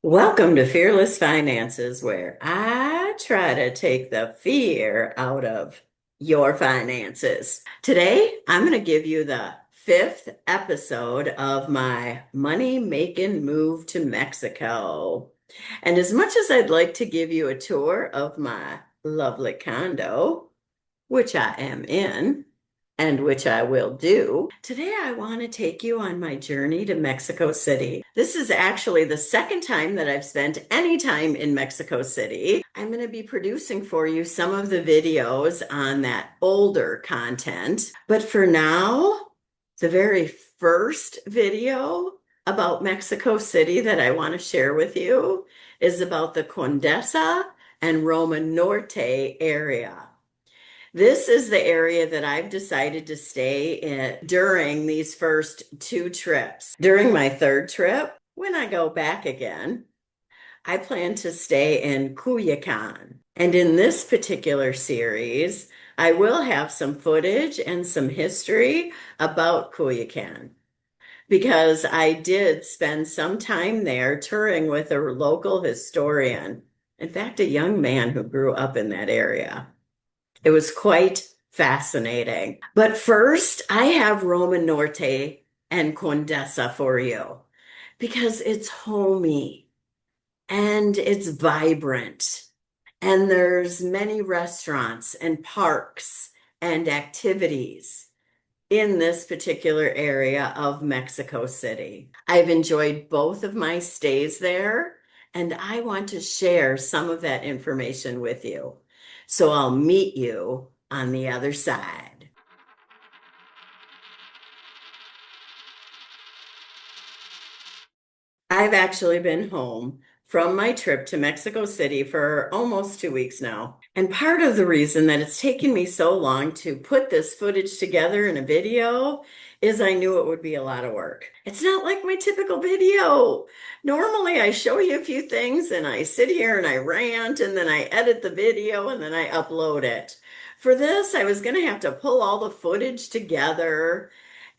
Welcome to Fearless Finances, where I try to take the fear out of your finances. Today, I'm going to give you the fifth episode of my money making move to Mexico. And as much as I'd like to give you a tour of my lovely condo, which I am in, and which I will do. Today, I want to take you on my journey to Mexico City. This is actually the second time that I've spent any time in Mexico City. I'm going to be producing for you some of the videos on that older content. But for now, the very first video about Mexico City that I want to share with you is about the Condesa and Roma Norte area. This is the area that I've decided to stay in during these first two trips. During my third trip, when I go back again, I plan to stay in Culiacan. And in this particular series, I will have some footage and some history about Culiacan because I did spend some time there touring with a local historian. In fact, a young man who grew up in that area. It was quite fascinating. But first, I have Roma Norte and Condesa for you because it's homey and it's vibrant. And there's many restaurants and parks and activities in this particular area of Mexico City. I've enjoyed both of my stays there, and I want to share some of that information with you. So I'll meet you on the other side. I've actually been home from my trip to Mexico City for almost 2 weeks now. And part of the reason that it's taken me so long to put this footage together in a video is I knew it would be a lot of work. It's not like my typical video. Normally, I show you a few things and I sit here and I rant and then I edit the video and then I upload it. For this, I was going to have to pull all the footage together.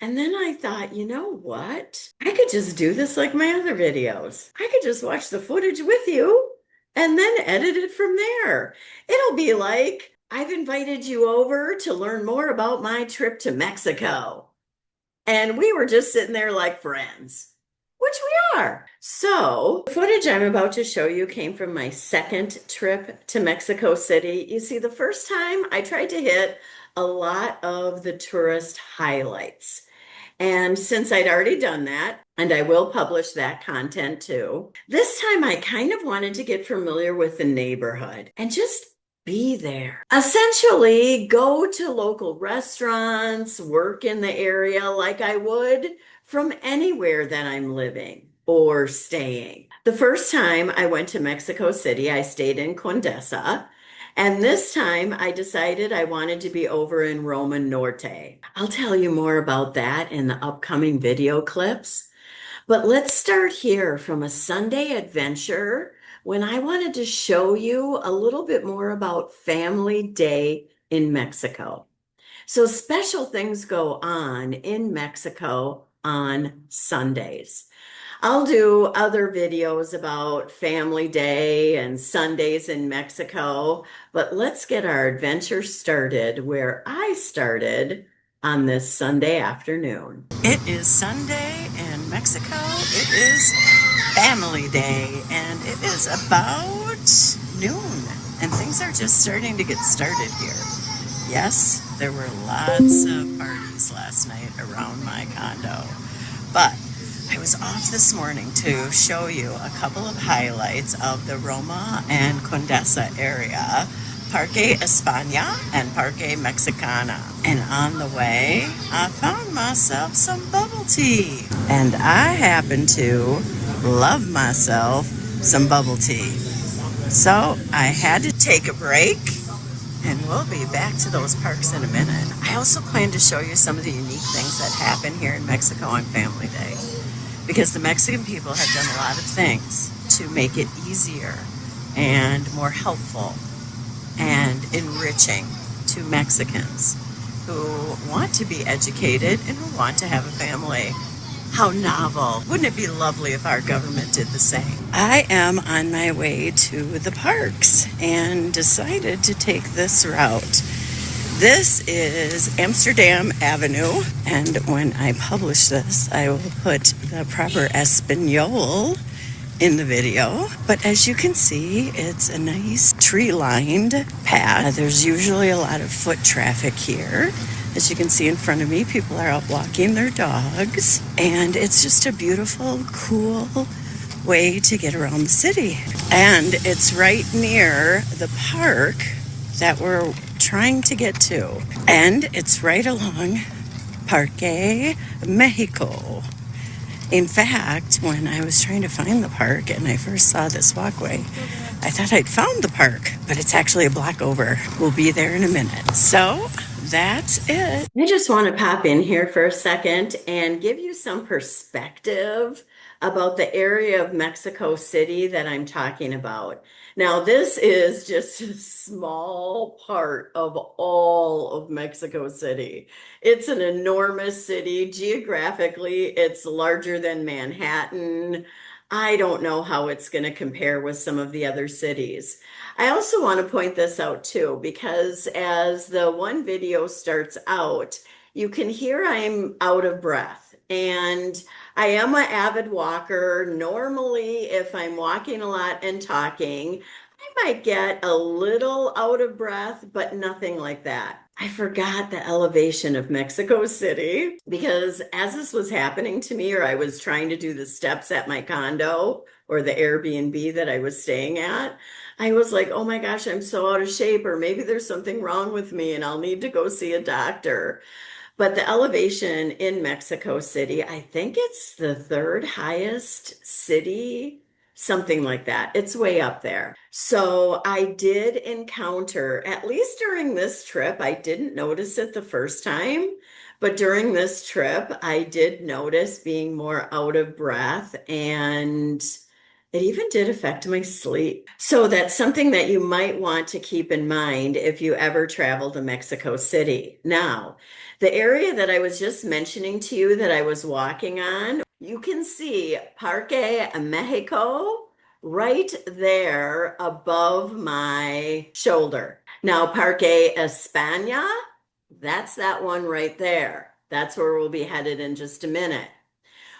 And then I thought, you know what? I could just do this like my other videos. I could just watch the footage with you and then edit it from there. It'll be like I've invited you over to learn more about my trip to Mexico. And we were just sitting there like friends, which we are. So, the footage I'm about to show you came from my second trip to Mexico City. You see, the first time I tried to hit a lot of the tourist highlights. And since I'd already done that, and I will publish that content too, this time I kind of wanted to get familiar with the neighborhood and just be there. Essentially, go to local restaurants, work in the area like I would from anywhere that I'm living or staying. The first time I went to Mexico City, I stayed in Condesa. And this time I decided I wanted to be over in Roma Norte. I'll tell you more about that in the upcoming video clips. But let's start here from a Sunday adventure when I wanted to show you a little bit more about Family Day in Mexico. So special things go on in Mexico on Sundays. I'll do other videos about Family Day and Sundays in Mexico, but let's get our adventure started where I started on this Sunday afternoon. It is Sunday in Mexico. It is Family Day, and it is about noon, and things are just starting to get started here. Yes, there were lots of parties last night around my condo, but I was off this morning to show you a couple of highlights of the Roma and Condesa area, Parque España and Parque Mexicana. And on the way, I found myself some bubble tea. And I happen to love myself some bubble tea. So I had to take a break, and we'll be back to those parks in a minute. I also plan to show you some of the unique things that happen here in Mexico on Family Day, because the Mexican people have done a lot of things to make it easier and more helpful and enriching to Mexicans who want to be educated and who want to have a family. How novel. Wouldn't it be lovely if our government did the same? I am on my way to the parks and decided to take this route. This is Amsterdam Avenue, and when I publish this, I will put the proper Espanol in the video. But as you can see, it's a nice tree-lined path. There's usually a lot of foot traffic here. As you can see in front of me, people are out walking their dogs, and it's just a beautiful, cool way to get around the city. And it's right near the park that we're trying to get to, and it's right along Parque Mexico. In fact, when I was trying to find the park and I first saw this walkway, I thought I'd found the park, but it's actually a block over. We'll be there in a minute. So that's it. I just want to pop in here for a second and give you some perspective about the area of Mexico City that I'm talking about. Now, this is just a small part of all of Mexico City. It's an enormous city. Geographically, it's larger than Manhattan. I don't know how it's going to compare with some of the other cities. I also want to point this out too, because as the one video starts out, you can hear I'm out of breath. And I am an avid walker. Normally, if I'm walking a lot and talking, I might get a little out of breath, but nothing like that. I forgot the elevation of Mexico City because as this was happening to me, or I was trying to do the steps at my condo or the Airbnb that I was staying at, I was like, oh my gosh, I'm so out of shape, or maybe there's something wrong with me and I'll need to go see a doctor. But the elevation in Mexico City, I think it's the third highest city, something like that. It's way up there. So I did encounter, at least during this trip, I didn't notice it the first time, but during this trip, I did notice being more out of breath, and it even did affect my sleep. So that's something that you might want to keep in mind if you ever travel to Mexico City. Now, the area that I was just mentioning to you that I was walking on, you can see Parque Mexico right there above my shoulder. Now, Parque España, that's that one right there. That's where we'll be headed in just a minute.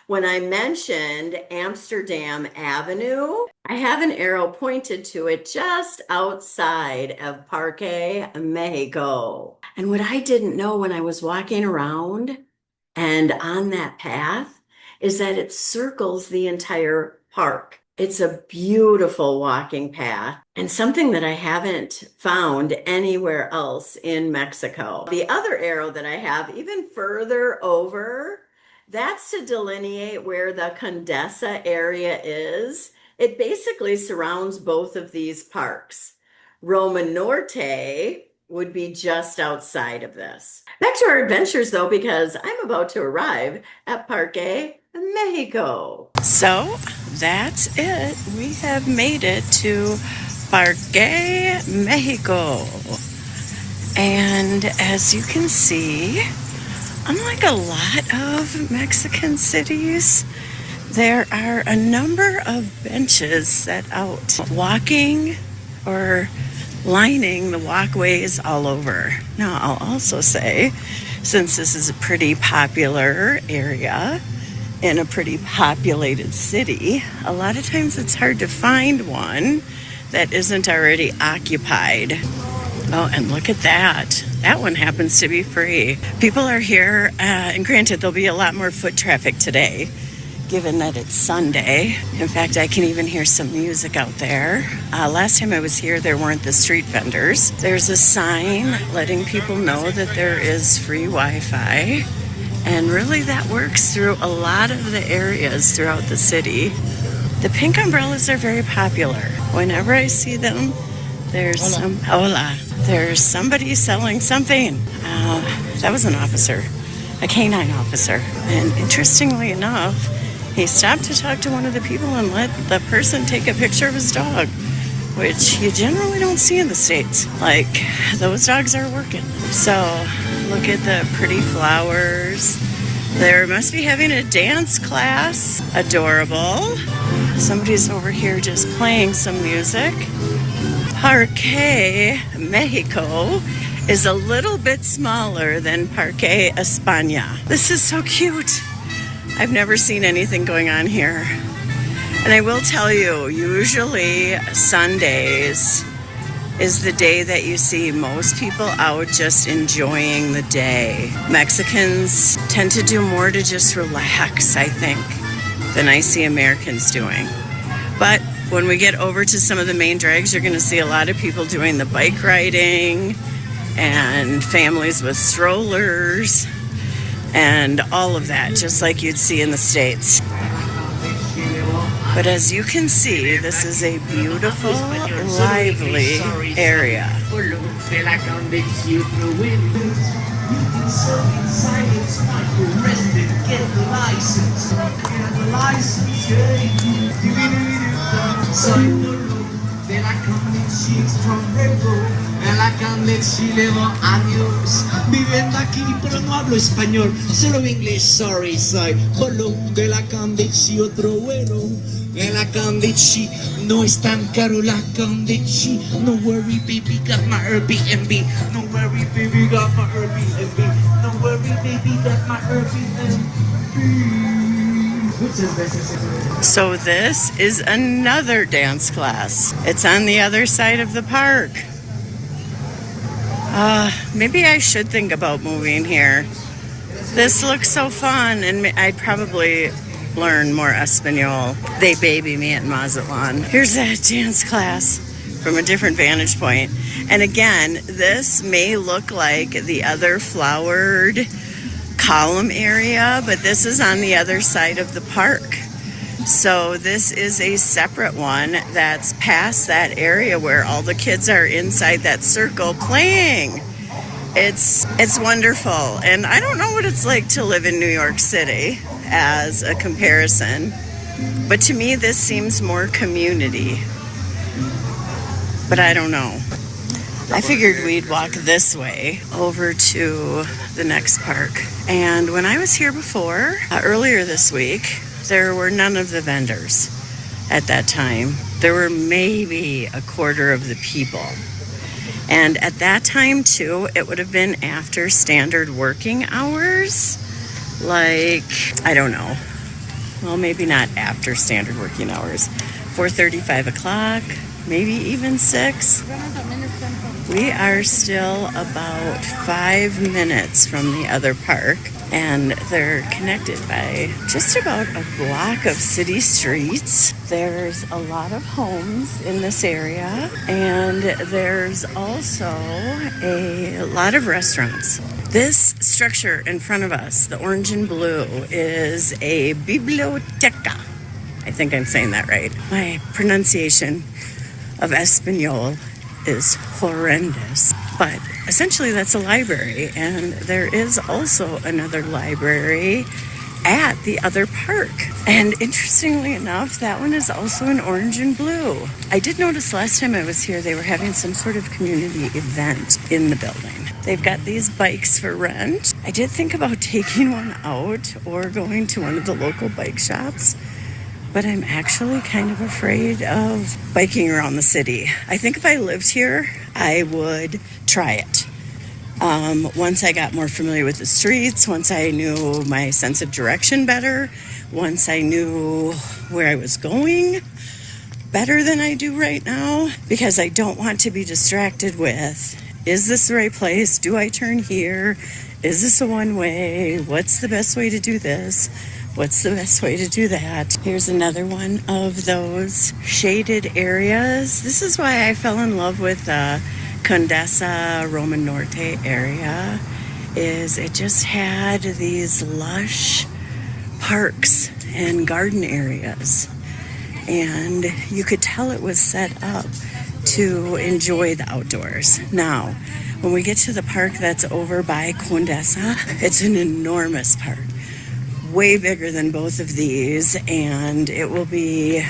When I mentioned Amsterdam Avenue, I have an arrow pointed to it just outside of Parque Mexico. And what I didn't know when I was walking around and on that path is that it circles the entire park. It's a beautiful walking path and something that I haven't found anywhere else in Mexico. The other arrow that I have even further over, that's to delineate where the Condesa area is. It basically surrounds both of these parks. Roma Norte would be just outside of this. Back to our adventures though, because I'm about to arrive at Parque Mexico. So that's it. We have made it to Parque Mexico. And as you can see, unlike a lot of Mexican cities, there are a number of benches set out, walking or lining the walkways all over. Now, I'll also say, since this is a pretty popular area in a pretty populated city, a lot of times it's hard to find one that isn't already occupied. Oh, and look at that. That one happens to be free. People are here, and granted, there'll be a lot more foot traffic today, given that it's Sunday. In fact, I can even hear some music out there. Last time I was here, there weren't the street vendors. There's a sign letting people know that there is free Wi-Fi. And really that works through a lot of the areas throughout the city. The pink umbrellas are very popular. Whenever I see them, there's there's somebody selling something. That was an officer, a canine officer. And interestingly enough, he stopped to talk to one of the people and let the person take a picture of his dog, which you generally don't see in the States. Like, those dogs are working. So look at the pretty flowers. They must be having a dance class. Adorable. Somebody's over here just playing some music. Parque Mexico is a little bit smaller than Parque España. This is so cute. I've never seen anything going on here. And I will tell you, usually Sundays is the day that you see most people out just enjoying the day. Mexicans tend to do more to just relax, I think, than I see Americans doing. But when we get over to some of the main drags, you're going to see a lot of people doing the bike riding and families with strollers and all of that, just like you'd see in the States. But as you can see, this is a beautiful, lively area. Viviendo aquí, pero no hablo español, solo inglés. Sorry, soy Bolón de la Candici, otro vuelo. De la Candici, no es tan caro la Candici. No worry, baby, got my Airbnb. No worry, baby, got my Airbnb. No worry, baby, got my Airbnb. So this is another dance class. It's on the other side of the park. Maybe I should think about moving here. This looks so fun, and I'd probably learn more Espanol. They baby me at Mazatlan. Here's that dance class from a different vantage point. And again, this may look like the other flowered column area, but this is on the other side of the park. So this is a separate one that's past that area where all the kids are inside that circle playing. It's wonderful. And I don't know what it's like to live in New York City as a comparison, but to me this seems more community. But I don't know. I figured we'd walk this way over to the next park. And when I was here before, earlier this week, there were none of the vendors at that time. There were maybe a quarter of the people. And at that time, too, it would have been after standard working hours. Like, I don't know. Well, maybe not after standard working hours. 4:30, 5 o'clock, maybe even 6. We are still about 5 minutes from the other park. And they're connected by just about a block of city streets. There's a lot of homes in this area, and there's also a lot of restaurants. This structure in front of us, the orange and blue, is a biblioteca. I think I'm saying that right. My pronunciation of Espanol is horrendous, but essentially that's a library, and there is also another library at the other park. And interestingly enough, that one is also in orange and blue. I did notice last time I was here they were having some sort of community event in the building. They've got these bikes for rent. I did think about taking one out or going to one of the local bike shops, but I'm actually kind of afraid of biking around the city. I think if I lived here, I would try it. Once I got more familiar with the streets, once I knew my sense of direction better, once I knew where I was going better than I do right now, because I don't want to be distracted with, is this the right place? Do I turn here? Is this a one-way? What's the best way to do this? What's the best way to do that? Here's another one of those shaded areas. This is why I fell in love with the Condesa Roma Norte area, is it just had these lush parks and garden areas. And you could tell it was set up to enjoy the outdoors. Now, when we get to the park that's over by Condesa, it's an enormous park. Way bigger than both of these, and it will be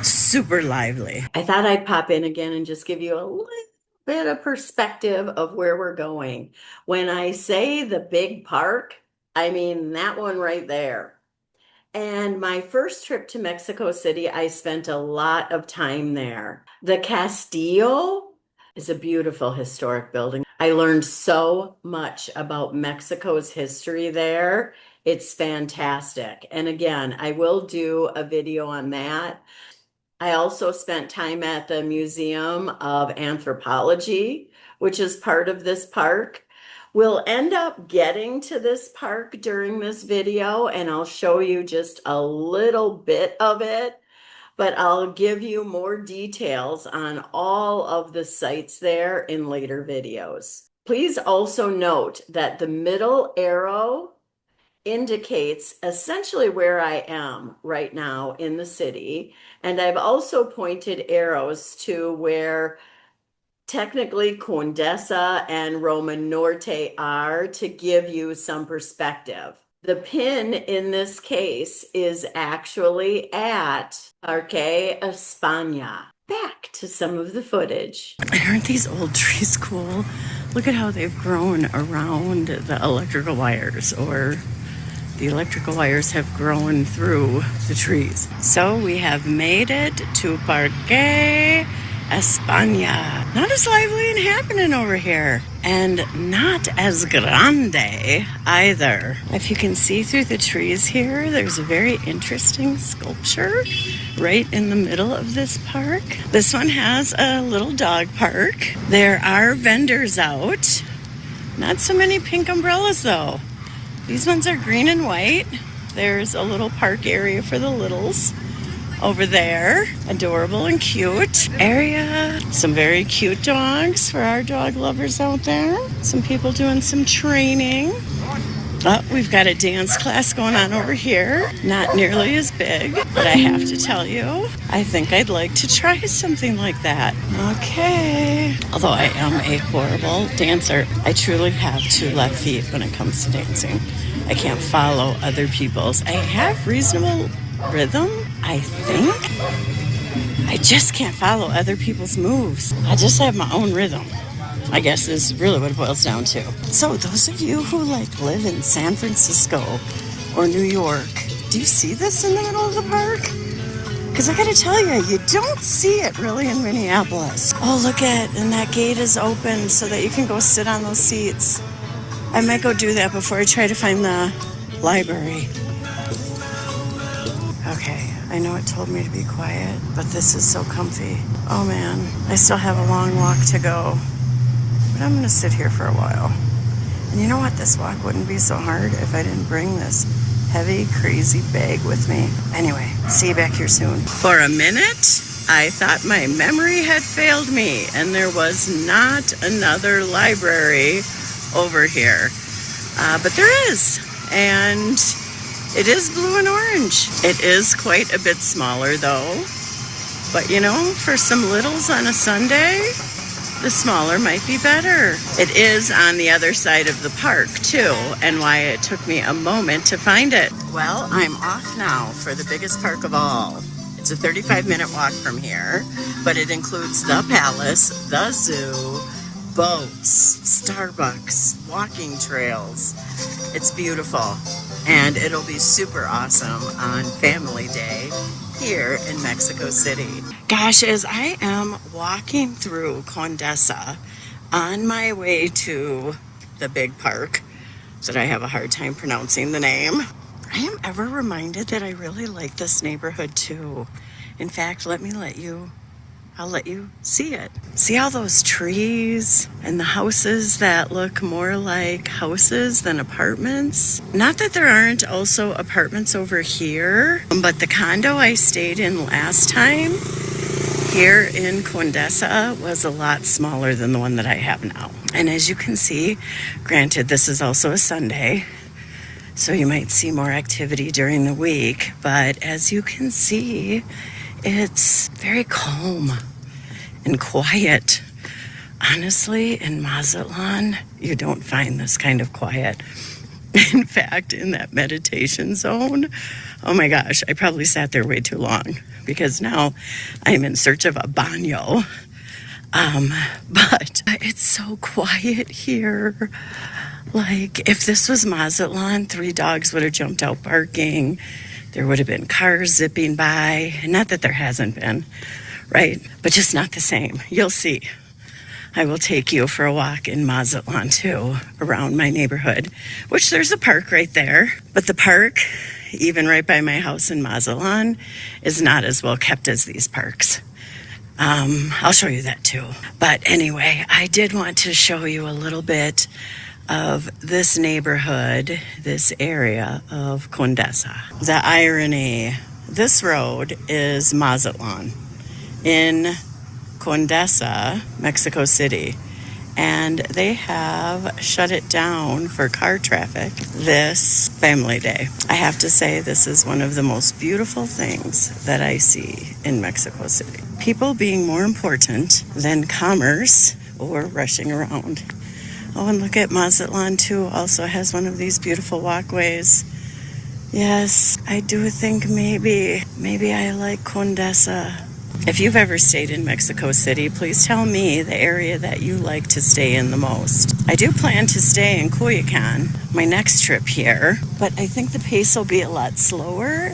super lively. I thought I'd pop in again and just give you a little bit of perspective of where we're going. When I say the big park, I mean, that one right there. And my first trip to Mexico City, I spent a lot of time there. The Castillo is a beautiful historic building. I learned so much about Mexico's history there. It's fantastic. And again, I will do a video on that. I also spent time at the Museum of Anthropology, which is part of this park. We'll end up getting to this park during this video, and I'll show you just a little bit of it, but I'll give you more details on all of the sites there in later videos. Please also note that the middle arrow indicates essentially where I am right now in the city. And I've also pointed arrows to where technically Condesa and Roma Norte are to give you some perspective. The pin in this case is actually at Parque España. Back to some of the footage. Aren't these old trees cool? Look at how they've grown around the electrical wires, or the electrical wires have grown through the trees. So we have made it to Parque España. Not as lively and happening over here. And not as grande either. If you can see through the trees here, there's a very interesting sculpture right in the middle of this park. This one has a little dog park. There are vendors out. Not so many pink umbrellas though. These ones are green and white. There's a little park area for the littles over there. Adorable and cute area. Some very cute dogs for our dog lovers out there. Some people doing some training. Oh, we've got a dance class going on over here. Not nearly as big, but I have to tell you, I think I'd like to try something like that. Okay. Although I am a horrible dancer, I truly have two left feet when it comes to dancing. I can't follow other people's. I have reasonable rhythm, I think. I just can't follow other people's moves. I just have my own rhythm, I guess is really what it boils down to. So those of you who live in San Francisco or New York, do you see this in the middle of the park? Because I gotta tell you, you don't see it really in Minneapolis. Oh, look and that gate is open so that you can go sit on those seats. I might go do that before I try to find the library. Okay, I know it told me to be quiet, but this is so comfy. Oh man, I still have a long walk to go. But I'm gonna sit here for a while. And you know what? This walk wouldn't be so hard if I didn't bring this heavy, crazy bag with me. Anyway, see you back here soon. For a minute, I thought my memory had failed me and there was not another library over here. But there is, and it is blue and orange. It is quite a bit smaller though. But you know, for some littles on a Sunday, the smaller might be better. It is on the other side of the park too, and why it took me a moment to find it. Well, I'm off now for the biggest park of all. It's a 35-minute walk from here, but it includes the palace, the zoo, boats, Starbucks, walking trails. It's beautiful, and it'll be super awesome on Family Day here in Mexico City. Gosh, as I am walking through Condesa on my way to the big park that I have a hard time pronouncing the name, I am ever reminded that I really like this neighborhood too. In fact, I'll let you see it. See all those trees and the houses that look more like houses than apartments? Not that there aren't also apartments over here, but the condo I stayed in last time here in Condesa was a lot smaller than the one that I have now. And as you can see, granted, this is also a Sunday, so you might see more activity during the week, but as you can see, it's very calm and quiet. Honestly, in Mazatlan, you don't find this kind of quiet. In fact, in that meditation zone, oh my gosh, I probably sat there way too long because now I'm in search of a baño. But it's so quiet here. Like, if this was Mazatlan, 3 dogs would have jumped out barking. There would have been cars zipping by. Not that there hasn't been, right? But just not the same. You'll see. I will take you for a walk in Mazatlan, too, around my neighborhood, which there's a park right there. But the park, even right by my house in Mazatlan, is not as well kept as these parks. I'll show you that, too. But anyway, I did want to show you a little bit of this neighborhood, this area of Condesa. The irony, this road is Mazatlan in Condesa, Mexico City, and they have shut it down for car traffic this family day. I have to say, this is one of the most beautiful things that I see in Mexico City. People being more important than commerce or rushing around. Oh, and look at Mazatlan, too, also has one of these beautiful walkways. Yes, I do think maybe I like Condesa. If you've ever stayed in Mexico City, please tell me the area that you like to stay in the most. I do plan to stay in Culiacan, my next trip here, but I think the pace will be a lot slower.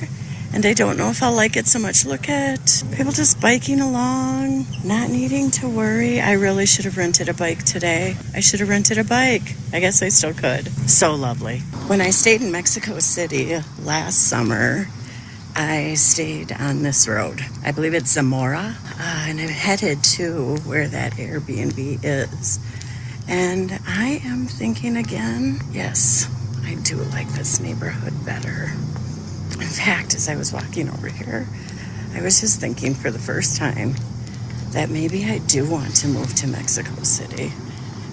And I don't know if I'll like it so much. Look at people just biking along, not needing to worry. I really should have rented a bike today. I should have rented a bike. I guess I still could. So lovely. When I stayed in Mexico City last summer, I stayed on this road. I believe it's Zamora. And I'm headed to where that Airbnb is. And I am thinking again, yes, I do like this neighborhood better. In fact, as I was walking over here, I was just thinking for the first time that maybe I do want to move to Mexico City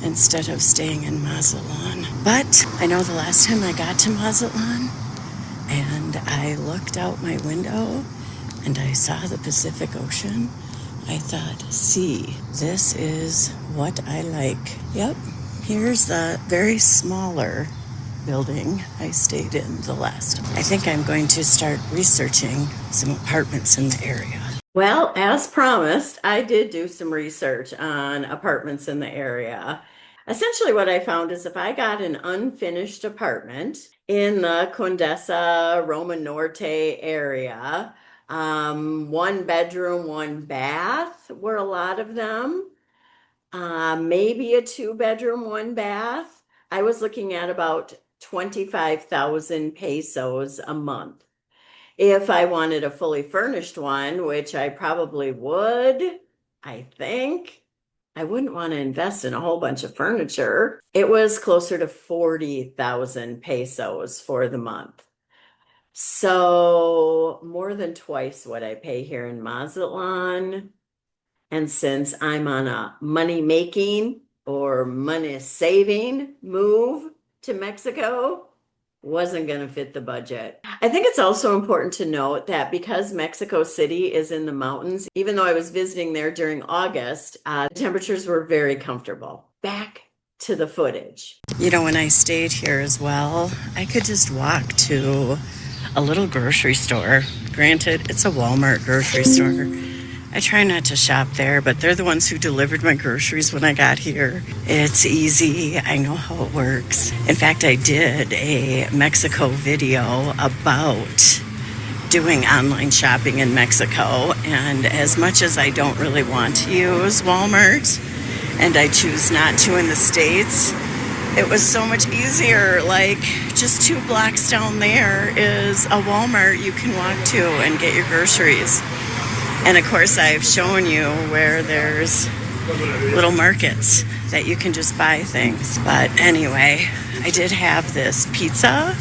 instead of staying in Mazatlan. But I know the last time I got to Mazatlan and I looked out my window and I saw the Pacific Ocean, I thought, see, this is what I like. Yep, here's the very smaller building I stayed in the last. I think I'm going to start researching some apartments in the area. Well, as promised, I did do some research on apartments in the area. Essentially, what I found is if I got an unfinished apartment in the Condesa, Roma Norte area, 1 bedroom, 1 bath were a lot of them. Maybe a 2 bedroom, 1 bath. I was looking at about 25,000 pesos a month. If I wanted a fully furnished one, which I probably would, I think, I wouldn't want to invest in a whole bunch of furniture. It was closer to 40,000 pesos for the month. So more than twice what I pay here in Mazatlan. And since I'm on a money-making or money-saving move to Mexico, wasn't going to fit the budget. I think it's also important to note that because Mexico City is in the mountains, even though I was visiting there during August, the temperatures were very comfortable. Back to the footage. You know, when I stayed here as well, I could just walk to a little grocery store. Granted, it's a Walmart grocery store. I try not to shop there, but they're the ones who delivered my groceries when I got here. It's easy. I know how it works. In fact, I did a Mexico video about doing online shopping in Mexico. And as much as I don't really want to use Walmart, and I choose not to in the States, it was so much easier. Like, just 2 blocks down there is a Walmart you can walk to and get your groceries. And of course, I've shown you where there's little markets that you can just buy things. But anyway, I did have this pizza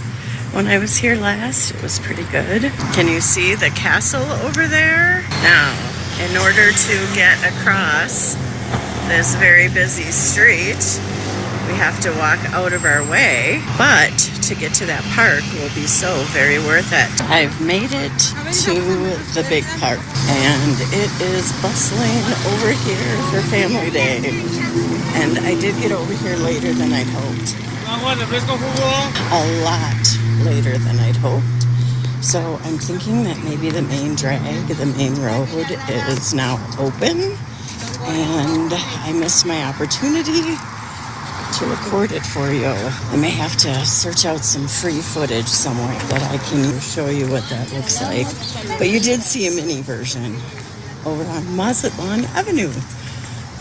when I was here last. It was pretty good. Can you see the castle over there? Now, in order to get across this very busy street, we have to walk out of our way, but to get to that park will be so very worth it. I've made it to the big park, and it is bustling over here for family day. And I did get over here later than I'd hoped. A lot later than I'd hoped. So I'm thinking that maybe the main drag, the main road, is now open, and I missed my opportunity to record it for you. I may have to search out some free footage somewhere that I can show you what that looks like. But you did see a mini version over on Mazatlan Avenue,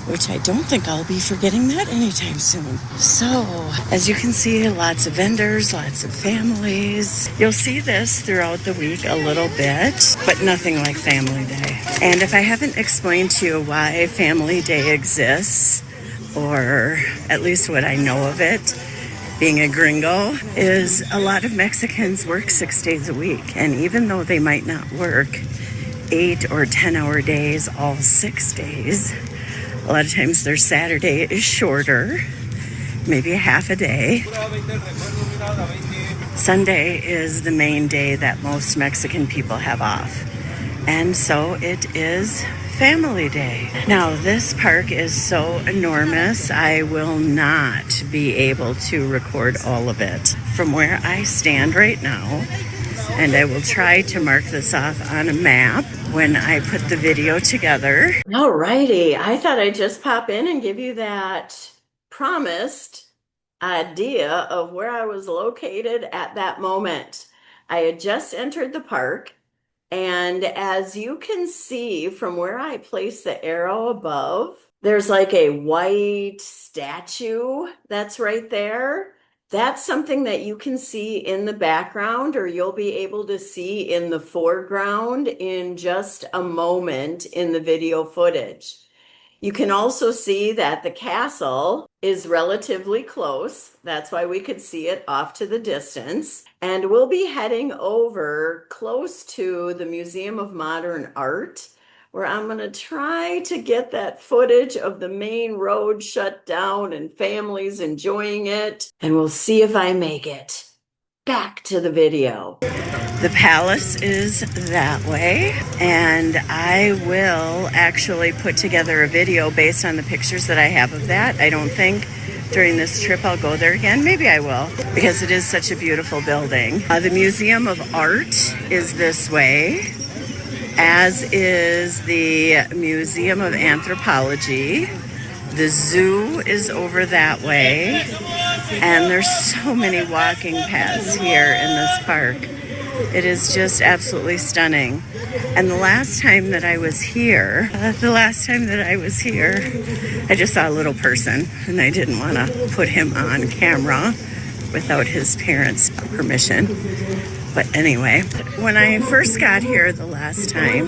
which I don't think I'll be forgetting that anytime soon. So, as you can see, lots of vendors, lots of families. You'll see this throughout the week a little bit, but nothing like Family Day. And if I haven't explained to you why Family Day exists, or at least what I know of it, being a gringo, is a lot of Mexicans work 6 days a week. And even though they might not work 8 or 10-hour days all 6 days, a lot of times their Saturday is shorter, maybe a half a day. Sunday is the main day that most Mexican people have off. And so it is Family Day. Now, this park is so enormous, I will not be able to record all of it from where I stand right now. And I will try to mark this off on a map when I put the video together. Alrighty, I thought I'd just pop in and give you that promised idea of where I was located at that moment. I had just entered the park, and as you can see from where I placed the arrow above, there's like a white statue that's right there. That's something that you can see in the background, or you'll be able to see in the foreground in just a moment in the video footage. You can also see that the castle is relatively close. That's why we could see it off to the distance. And we'll be heading over close to the Museum of Modern Art, where I'm going to try to get that footage of the main road shut down and families enjoying it. And we'll see if I make it. Back to the video. The palace is that way, and I will actually put together a video based on the pictures that I have of that. I don't think during this trip I'll go there again. Maybe I will, because it is such a beautiful building. The Museum of Art is this way, as is the Museum of Anthropology. The zoo is over that way, and there's so many walking paths here in this park. It is just absolutely stunning. And the last time that I was here, I just saw a little person, and I didn't want to put him on camera without his parents' permission. But anyway, when I first got here the last time,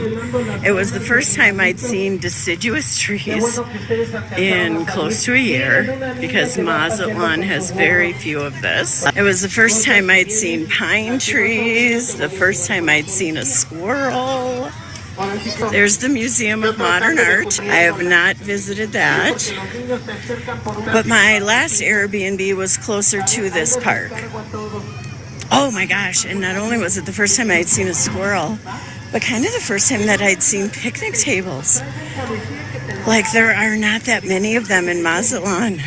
it was the first time I'd seen deciduous trees in close to a year, because Mazatlan has very few of this. It was the first time I'd seen pine trees, the first time I'd seen a squirrel. There's the Museum of Modern Art. I have not visited that. But my last Airbnb was closer to this park. Oh my gosh, and not only was it the first time I'd seen a squirrel, but kind of the first time that I'd seen picnic tables. Like, there are not that many of them in Mazatlan.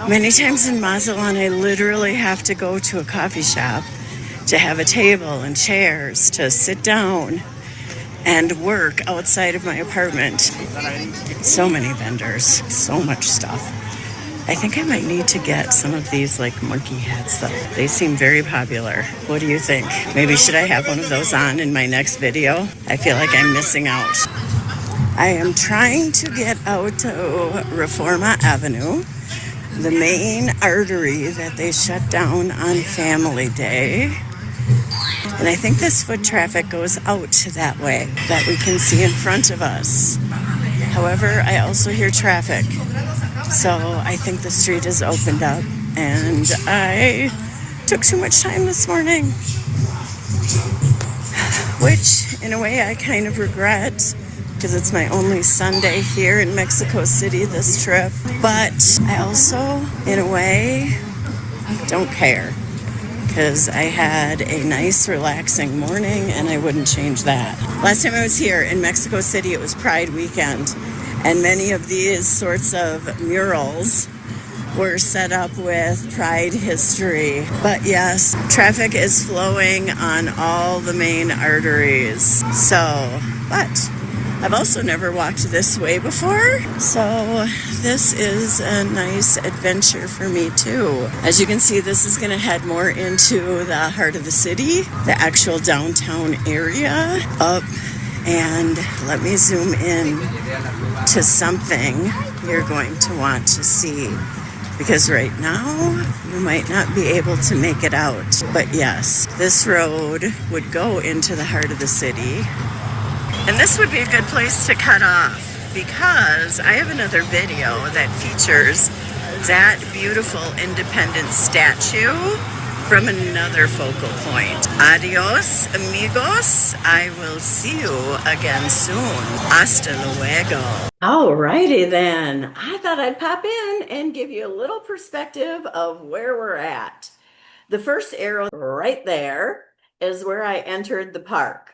Many times in Mazatlan, I literally have to go to a coffee shop to have a table and chairs to sit down and work outside of my apartment. So many vendors, so much stuff. I think I might need to get some of these like monkey hats though. They seem very popular. What do you think? Maybe should I have one of those on in my next video? I feel like I'm missing out. I am trying to get out to Reforma Avenue, the main artery that they shut down on Family Day. And I think this foot traffic goes out that way, that we can see in front of us. However, I also hear traffic. So I think the street is opened up, and I took too much time this morning, which in a way I kind of regret, because it's my only Sunday here in Mexico City this trip. But I also, in a way, don't care, because I had a nice relaxing morning and I wouldn't change that. Last time I was here in Mexico City, it was Pride weekend. And many of these sorts of murals were set up with Pride history. But yes, traffic is flowing on all the main arteries. So, but I've also never walked this way before, so this is a nice adventure for me too. As you can see, this is going to head more into the heart of the city, the actual downtown area up. And let me zoom in to something you're going to want to see, because right now you might not be able to make it out. But yes, this road would go into the heart of the city. And this would be a good place to cut off, because I have another video that features that beautiful Independence statue from another focal point. Adios, amigos. I will see you again soon. Hasta luego. Alrighty then. I thought I'd pop in and give you a little perspective of where we're at. The first arrow right there is where I entered the park.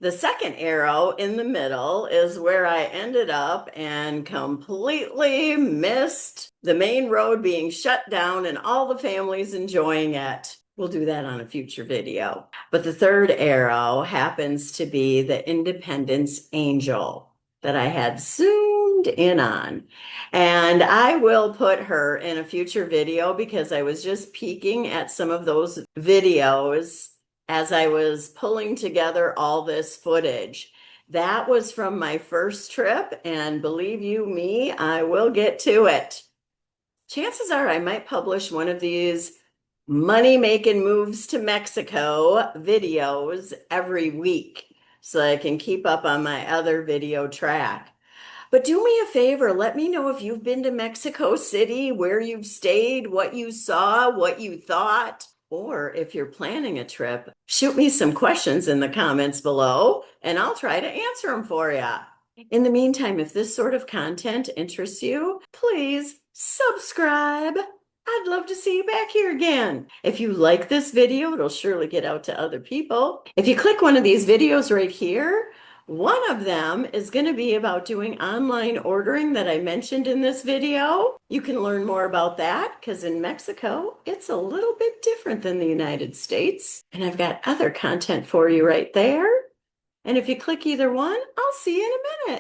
The second arrow in the middle is where I ended up and completely missed the main road being shut down and all the families enjoying it. We'll do that on a future video. But the third arrow happens to be the Independence Angel that I had zoomed in on. And I will put her in a future video because I was just peeking at some of those videos as I was pulling together all this footage. That was from my first trip, and believe you me, I will get to it. Chances are I might publish one of these money-making moves to Mexico videos every week so I can keep up on my other video track. But do me a favor, let me know if you've been to Mexico City, where you've stayed, what you saw, what you thought. Or if you're planning a trip, shoot me some questions in the comments below and I'll try to answer them for you. In the meantime, if this sort of content interests you, please subscribe. I'd love to see you back here again. If you like this video, it'll surely get out to other people. If you click one of these videos right here, one of them is going to be about doing online ordering that I mentioned in this video. You can learn more about that because in Mexico, it's a little bit different than the United States. And I've got other content for you right there. And if you click either one, I'll see you in a minute.